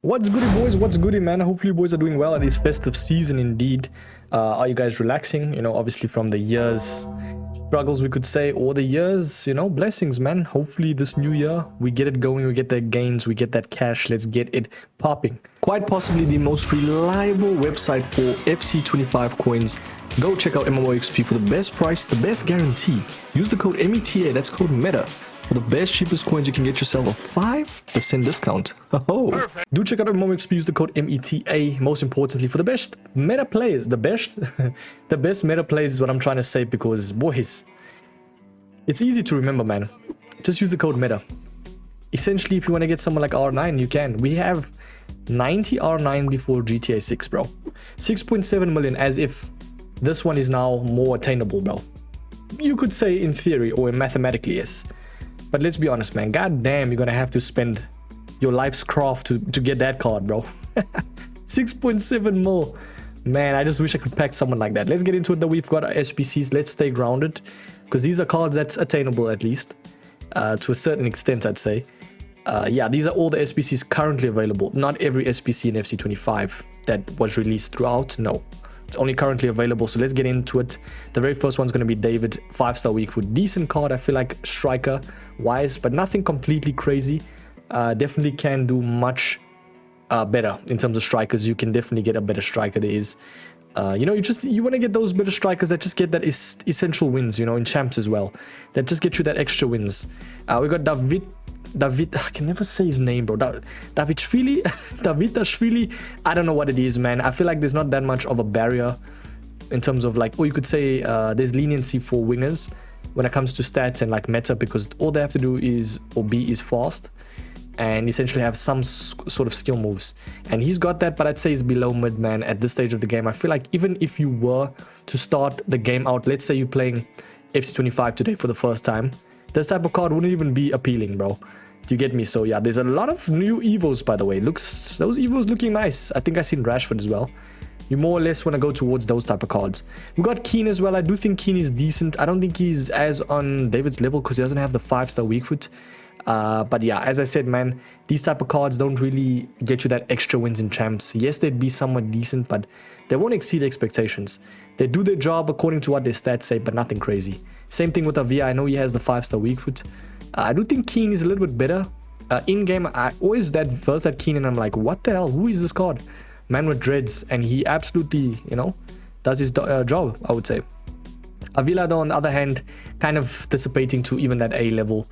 What's goody, boys? What's goody, man? Hopefully you boys are doing well at this festive season indeed. Are you guys relaxing? You know, obviously from the year's struggles, we could say, or the year's, you know, blessings, man. Hopefully this new year we get it going, we get that gains, we get that cash. Let's get it popping. Quite possibly the most reliable website for FC25 coins. Go check out MMOXP for the best price, the best guarantee. Use the code META, that's code META. For the best, cheapest coins, you can get yourself a 5% discount. Oh, do check out MetaMike. Use the code META. Most importantly, for the best meta players, the best meta players is what I'm trying to say, because boys, it's easy to remember, man. Just use the code META. Essentially, if you want to get someone like R9, you can. We have 90 R9 before GTA 6, bro. 6.7 million, as if this one is now more attainable, bro. You could say in theory or mathematically, yes. But let's be honest, man. God damn, you're gonna have to spend your life's craft to get that card, bro. 6.7 mil. Man, I just wish I could pack someone like that. Let's get into it though. We've got our SBCs. Let's stay grounded, because these are cards that's attainable, at least. To a certain extent, I'd say. Yeah, these are all the SBCs currently available. Not every SBC in FC25 that was released throughout. No. It's only currently available, so let's get into it. The very first one's going to be David, 5-star weak foot. Decent card, I feel like, striker wise, but nothing completely crazy. Definitely can do much better in terms of strikers. You can definitely get a better striker. There is, you know, you want to get those better strikers that just get that essential wins, you know, in champs as well, that just get you that extra wins. We got David, I can never say his name, bro. Davidashvili. I don't know what it is, man. I feel like there's not that much of a barrier in terms of, like, or you could say there's leniency for wingers when it comes to stats and like meta, because all they have to do is, or be, is fast and essentially have some sort of skill moves. And he's got that, but I'd say he's below mid, man, at this stage of the game. I feel like even if you were to start the game out, let's say you're playing FC25 today for the first time, this type of card wouldn't even be appealing, bro. Do you get me? So yeah, there's a lot of new evos, by the way. Those evos looking nice. I think I seen Rashford as well. You more or less want to go towards those type of cards. We got Keane as well. I do think Keane is decent. I don't think he's as on David's level, because he doesn't have the 5-star weak foot. But yeah, as I said, man, these type of cards don't really get you that extra wins in champs. Yes, they'd be somewhat decent, but they won't exceed expectations. They do their job according to what their stats say, but nothing crazy. Same thing with Avia. I know he has the 5-star weak foot. I do think Keane is a little bit better. In-game, I always first that Keane and I'm like, what the hell? Who is this card? Man with dreads. And he absolutely, you know, does his job, I would say. Avila, though, on the other hand, kind of dissipating to even that A level.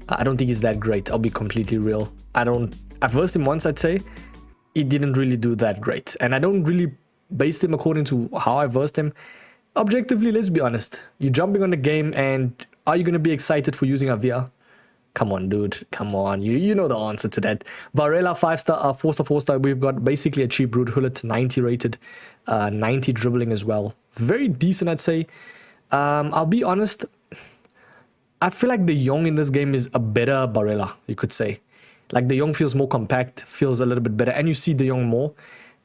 I don't think he's that great. I'll be completely real. I've versed him once, I'd say. He didn't really do that great. And I don't really base him according to how I versed him. Objectively, let's be honest. You're jumping on the game, and are you going to be excited for using Avia? Come on, dude. Come on. You know the answer to that. Varela, 5-star, 4-star, 4-star. We've got basically a cheap root Hullet, 90 rated, 90 dribbling as well. Very decent, I'd say. I'll be honest. I feel like De Jong in this game is a better Barella, you could say. Like, De Jong feels more compact, feels a little bit better, and you see De Jong more.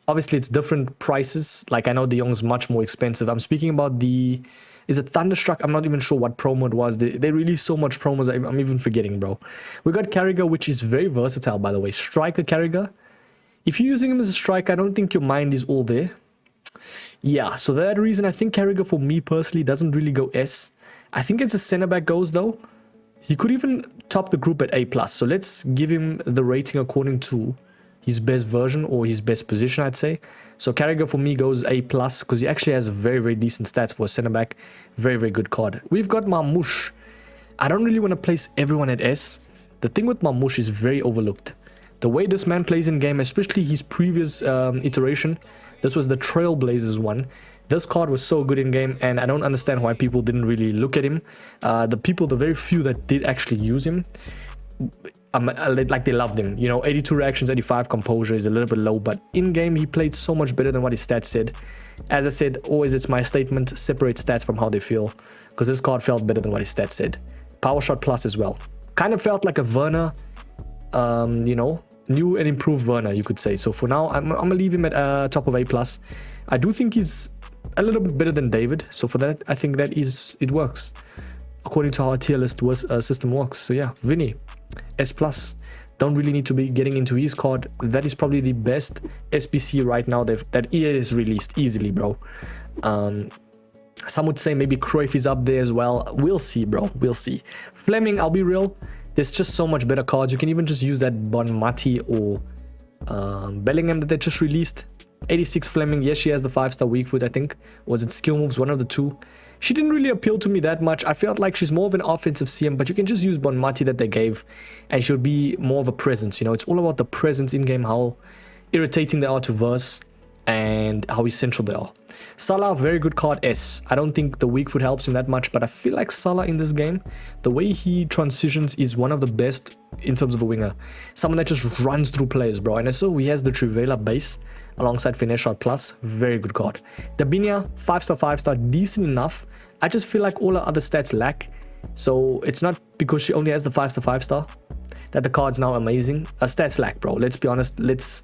Obviously, it's different prices. Like, I know De Jong's much more expensive. I'm speaking about the... Is it Thunderstruck? I'm not even sure what promo it was. They released so much promos, I'm even forgetting, bro. We got Carragher, which is very versatile, by the way. Striker Carragher. If you're using him as a striker, I don't think your mind is all there. Yeah, so for that reason, I think Carragher, for me personally, doesn't really go S. I think it's a centre-back goes, though. He could even top the group at A+. So let's give him the rating according to his best version or his best position, I'd say. So Carragher for me goes A+, because he actually has very, very decent stats for a centre-back. Very, very good card. We've got Marmoush. I don't really want to place everyone at S. The thing with Marmoush is very overlooked. The way this man plays in game, especially his previous iteration, this was the Trailblazers one. This card was so good in game, and I don't understand why people didn't really look at him. The very few that did actually use him, like, they loved him. You know, 82 reactions, 85 composure is a little bit low, but in game he played so much better than what his stats said. As I said, always it's my statement, separate stats from how they feel, because this card felt better than what his stats said. Power shot plus as well. Kind of felt like a Werner, you know, new and improved Werner, you could say. So for now, I'm gonna leave him at top of A+. I do think he's a little bit better than David, so for that I think that it works according to how our tier list system works. So yeah, Vinny, S+. Don't really need to be getting into his card. That is probably the best SBC right now that EA is released easily, bro. Some would say maybe Cruyff is up there as well. We'll see, bro. We'll see. Fleming, I'll be real. There's just so much better cards. You can even just use that Bonmati or Bellingham that they just released. 86 Fleming. Yes, she has the 5-star weak foot, I think. Was it skill moves? One of the two. She didn't really appeal to me that much. I felt like she's more of an offensive CM, but you can just use Bonmati that they gave, and she'll be more of a presence. You know, it's all about the presence in-game, how irritating they are to verse, and how essential they are. Salah, very good card, S. I don't think the weak foot helps him that much, but I feel like Salah in this game, the way he transitions is one of the best in terms of a winger. Someone that just runs through players, bro. And so he has the Trivela base alongside Finesse Shot Plus. Very good card. Dabinia, 5-star, 5-star, decent enough. I just feel like all her other stats lack. So it's not because she only has the 5-star, 5-star that the card's now amazing. Her stats lack, bro. Let's be honest. Let's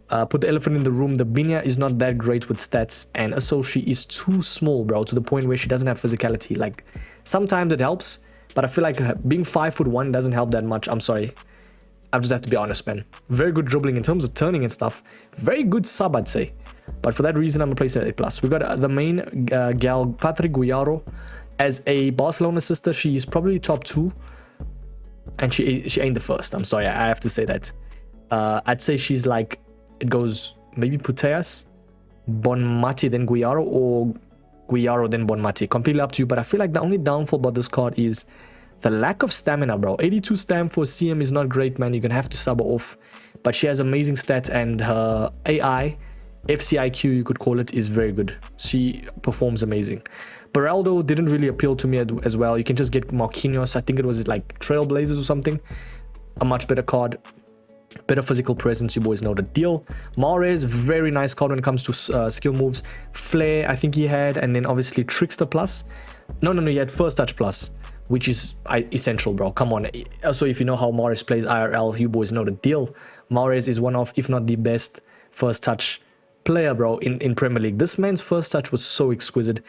put the elephant in the room. Dabinia is not that great with stats, and so she is too small, bro, to the point where she doesn't have physicality. Like, sometimes it helps, but I feel like being 5'1" doesn't help that much. I'm sorry. I just have to be honest, man. Very good dribbling in terms of turning and stuff. Very good sub, I'd say. But for that reason, I'm placing it at A+. We got the main gal, butragueno, as a Barcelona sister. She is probably top 2, and she ain't the first. I'm sorry, I have to say that. I'd say she's like, it goes maybe Puteas, Bonmati, then Guiaro, or Guiaro, then Bonmati. Completely up to you, but I feel like the only downfall about this card is the lack of stamina, bro. 82 stam for CM is not great, man. You're gonna have to sub her off, but she has amazing stats, and her AI, FCIQ you could call it, is very good. She performs amazing. Beraldo didn't really appeal to me as well. You can just get Marquinhos. I think it was like Trailblazers or something. A much better card. Better physical presence, you boys know the deal. Mahrez, very nice card when it comes to skill moves. Flair, I think he had, and then obviously Trickster Plus. No, he had First Touch Plus, which is essential, bro. Come on. Also, if you know how Mahrez plays IRL, you boys know the deal. Mahrez is one of, if not the best, First Touch player, bro, in Premier League. This man's First Touch was so exquisite.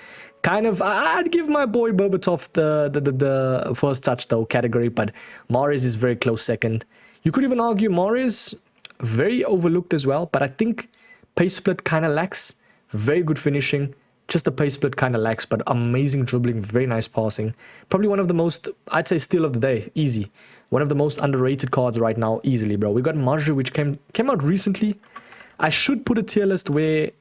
Kind of, I'd give my boy Berbatov the First Touch, though, category, but Mahrez is very close second. You could even argue Mahrez, very overlooked as well, but I think pace split kind of lacks. Very good finishing, just the pace split kind of lacks, but amazing dribbling, very nice passing. Probably one of the most, I'd say, steal of the day, easy. One of the most underrated cards right now, easily, bro. We got Majri, which came out recently. I should put a tier list where,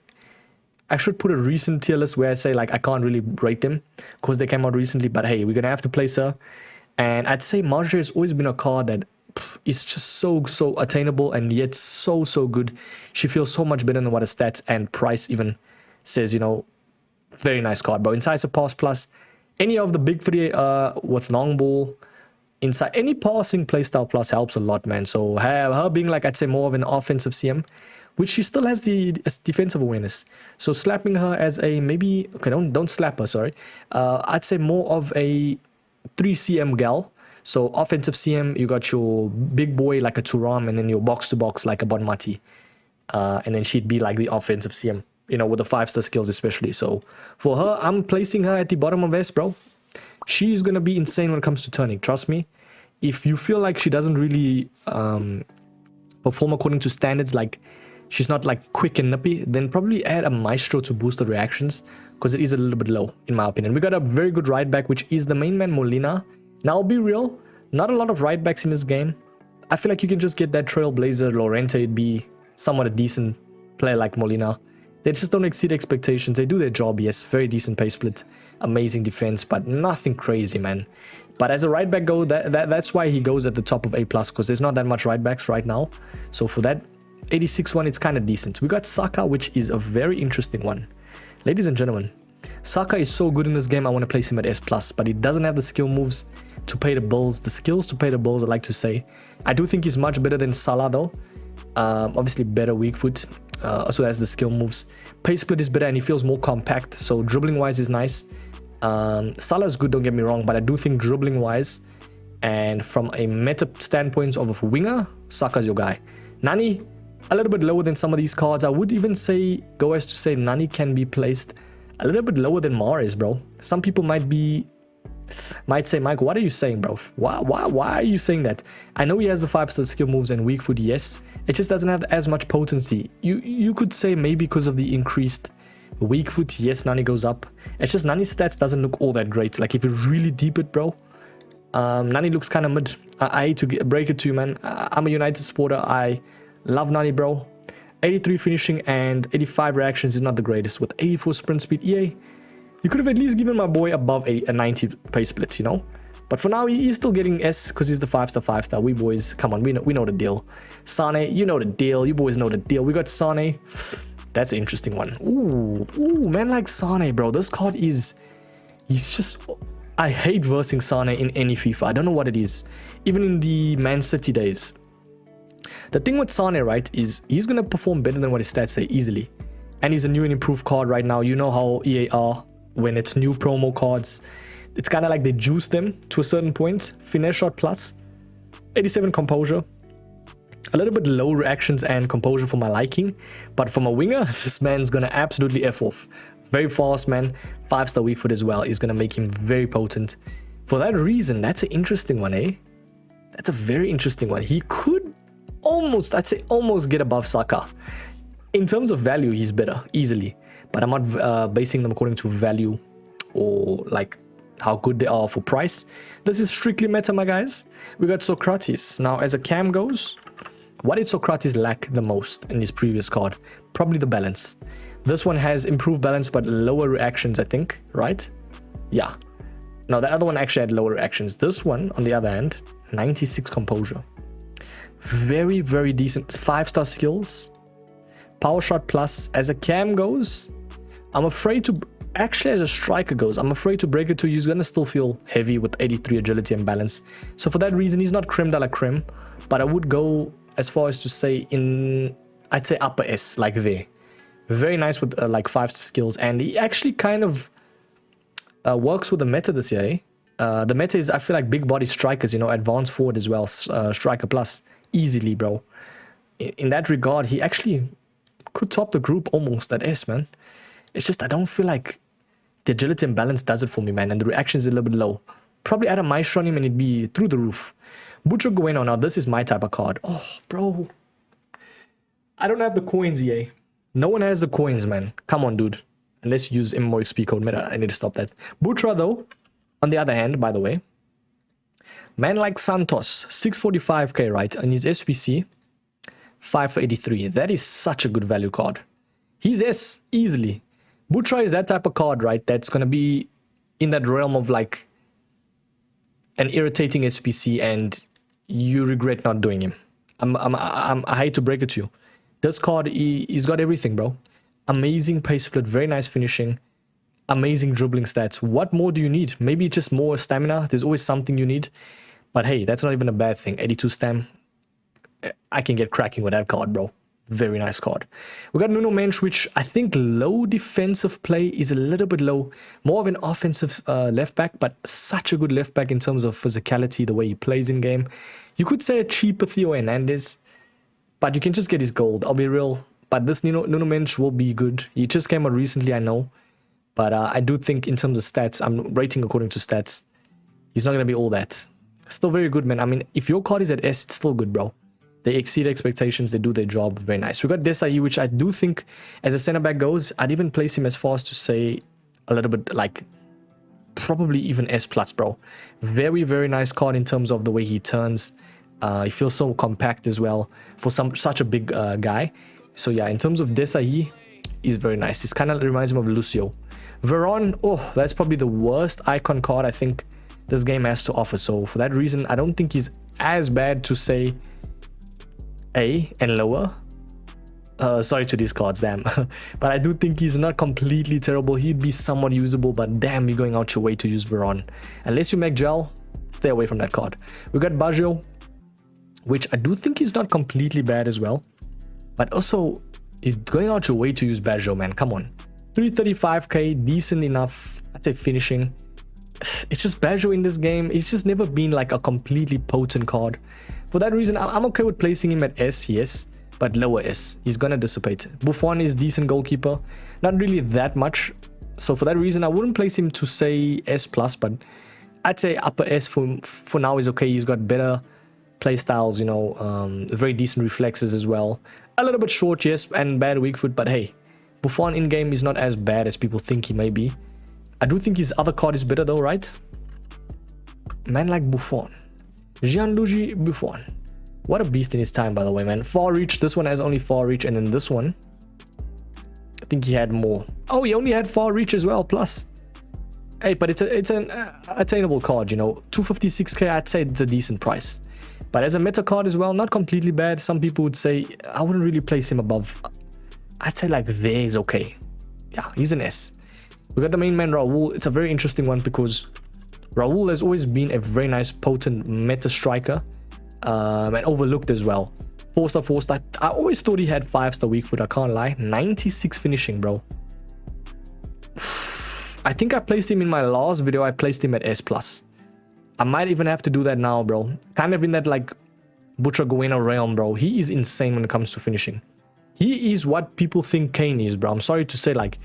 I should put a recent tier list where I say, like, I can't really rate them because they came out recently, but hey, we're going to have to place her. And I'd say Majri has always been a card that is just so attainable and yet so good. She feels so much better than what her stats and price even says, you know. Very nice card, bro. Incisive Pass Plus, any of the big three with long ball, inside any passing playstyle plus helps a lot, man. So her being like, I'd say, more of an offensive CM, which she still has the defensive awareness. So slapping her as a maybe, okay, don't slap her, sorry. I'd say more of a 3 CM gal. So offensive CM, you got your big boy like a Thuram, and then your box to box like a Bonmati, and then she'd be like the offensive CM, you know, with the 5-star skills especially. So for her, I'm placing her at the bottom of S, bro. She's gonna be insane when it comes to turning. Trust me. If you feel like she doesn't really perform according to standards, like she's not like quick and nippy, then probably add a Maestro to boost the reactions, because it is a little bit low in my opinion. We got a very good right back, which is the main man Molina. Now, I'll be real, not a lot of right backs in this game. I feel like you can just get that Trailblazer Lorente. It'd be somewhat a decent player like Molina. They just don't exceed expectations. They do their job, yes. Very decent pace split, amazing defense, but nothing crazy, man. But as a right back go, that's why he goes at the top of A+, because there's not that much right backs right now. So for that 86 one, it's kind of decent. We got Saka, which is a very interesting one. Ladies and gentlemen, Saka is so good in this game, I want to place him at S+, but he doesn't have the skill moves to pay the bills. The skills to pay the bills, I like to say. I do think he's much better than Salah, though. Obviously, better weak foot. Also has the skill moves. Pace split is better, and he feels more compact, so dribbling-wise is nice. Salah is good, don't get me wrong, but I do think dribbling-wise, and from a meta standpoint of a winger, Saka's your guy. Nani, a little bit lower than some of these cards. I would even say, go as to say, Nani can be placed a little bit lower than Mahrez, bro. Some people might be might say, Mike, what are you saying, bro? Why are you saying that? I know he has the 5-star skill moves and weak foot, yes. It just doesn't have as much potency. You could say maybe because of the increased weak foot, yes, Nani goes up. It's just Nani's stats doesn't look all that great. Like if you really deep it, bro, Nani looks kind of mid. I hate to break it to you, man. I'm a United supporter. I love Nani, bro. 83 finishing and 85 reactions is not the greatest. With 84 sprint speed, EA, you could have at least given my boy above a 90 pace split, you know? But for now, he's still getting S because he's the 5-star. We boys, come on, we know the deal. Sane, you know the deal. You boys know the deal. We got Sane. That's an interesting one. Ooh, man, like Sane, bro. This card he's just... I hate versing Sane in any FIFA. I don't know what it is. Even in the Man City days. The thing with Sane, right, is he's going to perform better than what his stats say easily. And he's a new and improved card right now. You know how EA are when it's new promo cards. It's kind of like they juice them to a certain point. Finesse shot plus. 87 composure. A little bit low reactions and composure for my liking. But from a winger, this man's going to absolutely F off. Very fast, man. 5-star weak foot as well is going to make him very potent. For that reason, that's an interesting one, eh? That's a very interesting one. He could almost, I'd say almost get above Saka. In terms of value, he's better, easily. But I'm not basing them according to value or like how good they are for price. This is strictly meta, my guys. We got Socrates. Now, as a cam goes, what did Socrates lack the most in his previous card? Probably the balance. This one has improved balance, but lower reactions, I think, right? Yeah. No, that other one actually had lower reactions. This one, on the other hand, 96 composure. Very, very decent. 5-star skills. Power shot plus. As a cam goes, I'm afraid to... Actually, as a striker goes, I'm afraid to break it to you. He's going to still feel heavy with 83 agility and balance. So for that reason, he's not creme de la creme. But I would go as far as to say in... I'd say upper S, like there. Very nice with like 5-star skills. And he actually kind of works with the meta this year, eh? The meta is, I feel like, big body strikers, you know, advanced forward as well. Striker plus, easily, bro. In that regard, he actually could top the group almost at S, man. It's just I don't feel like the agility and balance does it for me, man. And the reaction is a little bit low. Probably add a maestro on him and it'd be through the roof. Butragueno, now this is my type of card. Oh, bro. I don't have the coins, EA. No one has the coins, man. Come on, dude. Unless you use MMOXP code meta. I need to stop that. Butra, though, on the other hand, by the way, man like Santos, 645k, right? And his SBC, 5 for 83. That is such a good value card. He's S, easily. Butra is that type of card, right? That's going to be in that realm of like an irritating SBC and you regret not doing him. I hate to break it to you. This card, he's got everything, bro. Amazing pace split, very nice finishing, amazing dribbling stats. What more do you need? Maybe just more stamina. There's always something you need. But hey, that's not even a bad thing. 82 stam. I can get cracking with that card, bro. Very nice card. We got Nuno Mensch, which I think low defensive play is a little bit low. More of an offensive left back, but such a good left back in terms of physicality, the way he plays in game. You could say a cheaper Theo Hernandez. But you can just get his gold, I'll be real. But this Nuno Mensch will be good. He just came out recently, I know. But I do think in terms of stats, I'm rating according to stats. He's not going to be all that. Still very good, man. I mean, if your card is at S, it's still good, bro. They exceed expectations. They do their job. Very nice. We got Desai, which I do think, as a center back goes, I'd even place him as far as to say a little bit like probably even S+, bro. Very, very nice card in terms of the way he turns. He feels so compact as well for such a big guy. So yeah, in terms of Desai, he's very nice. It kind of reminds me of Lucio. Veron, oh, that's probably the worst icon card I think this game has to offer. So for that reason, I don't think he's as bad to say A and lower. Sorry to these cards, damn. But I do think he's not completely terrible. He'd be somewhat usable, but damn, you're going out your way to use Veron. Unless you make gel, stay away from that card. We got Baggio, which I do think is not completely bad as well. But also, if going out your way to use Baggio, man, come on. 335k, decent enough, I'd say finishing. It's just Baggio in this game. It's just never been like a completely potent card. For that reason, I'm okay with placing him at S, yes, but lower S. He's gonna dissipate. Buffon is decent goalkeeper. Not really that much. So for that reason, I wouldn't place him to say S+, but I'd say upper S for now is okay. He's got better play styles, you know, very decent reflexes as well. A little bit short, yes, and bad weak foot, but hey, Buffon in-game is not as bad as people think he may be. I do think his other card is better though, right? Man like Buffon. Gianluigi Buffon. What a beast in his time, by the way, man. Far reach. This one has only far reach, and then this one, I think he had more. Oh, he only had far reach as well, plus. Hey, but it's an attainable card, you know. 256k, I'd say it's a decent price. But as a meta card as well, not completely bad. Some people would say, I wouldn't really place him above. I'd say like there is okay. Yeah, he's an S. We got the main man, Raul. It's a very interesting one because Raul has always been a very nice, potent meta striker. And overlooked as well. 4-star, 4-star. I always thought he had 5-star weak foot, I can't lie. 96 finishing, bro. I think I placed him in my last video. I placed him at S+. I might even have to do that now, bro. Kind of in that like butragueno realm, bro. He is insane when it comes to finishing. He is what people think Kane is, bro. I'm sorry to say, like,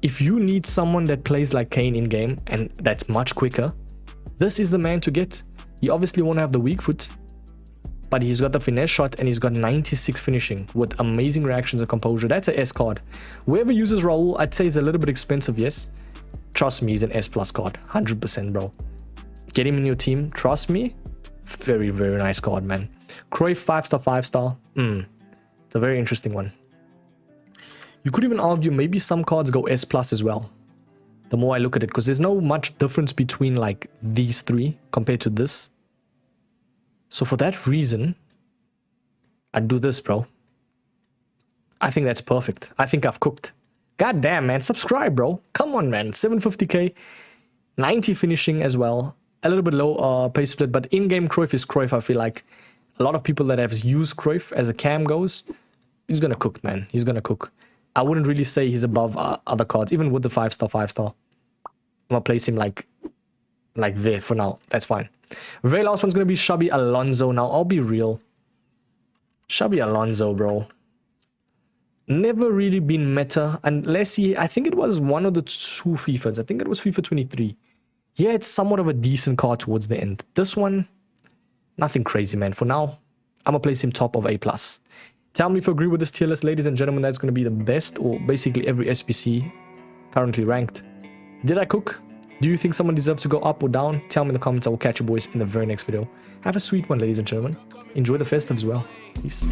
if you need someone that plays like Kane in game and that's much quicker, this is the man to get. He obviously won't have the weak foot, but he's got the finesse shot and he's got 96 finishing with amazing reactions and composure. That's an S card. Whoever uses Raul, I'd say is a little bit expensive, yes. Trust me, he's an S+ card. 100%, bro. Get him in your team. Trust me. Very, very nice card, man. Cruyff, 5-star, 5-star. It's a very interesting one. You could even argue maybe some cards go S+ as well. The more I look at it, because there's no much difference between like these three compared to this. So for that reason, I'd do this, bro. I think that's perfect. I think I've cooked. God damn, man. Subscribe, bro. Come on, man. 750k. 90 finishing as well. A little bit low pace split, but in-game Cruyff is Cruyff, I feel like. A lot of people that have used Cruyff as a cam goes, he's going to cook, man. He's going to cook. I wouldn't really say he's above other cards, even with the 5-star, 5-star. I'm going to place him like there for now. That's fine. Very last one's going to be Xabi Alonso. Now, I'll be real. Xabi Alonso, bro. Never really been meta unless he... I think it was one of the 2 FIFAs. I think it was FIFA 23. Yeah, it's somewhat of a decent card towards the end. This one, nothing crazy, man. For now, I'm going to place him top of A+. Tell me if you agree with this tier list, ladies and gentlemen. That's going to be the best, or basically every SBC currently ranked. Did I cook? Do you think someone deserves to go up or down? Tell me in the comments. I will catch you boys in the very next video. Have a sweet one, ladies and gentlemen. Enjoy the festive as well. Peace.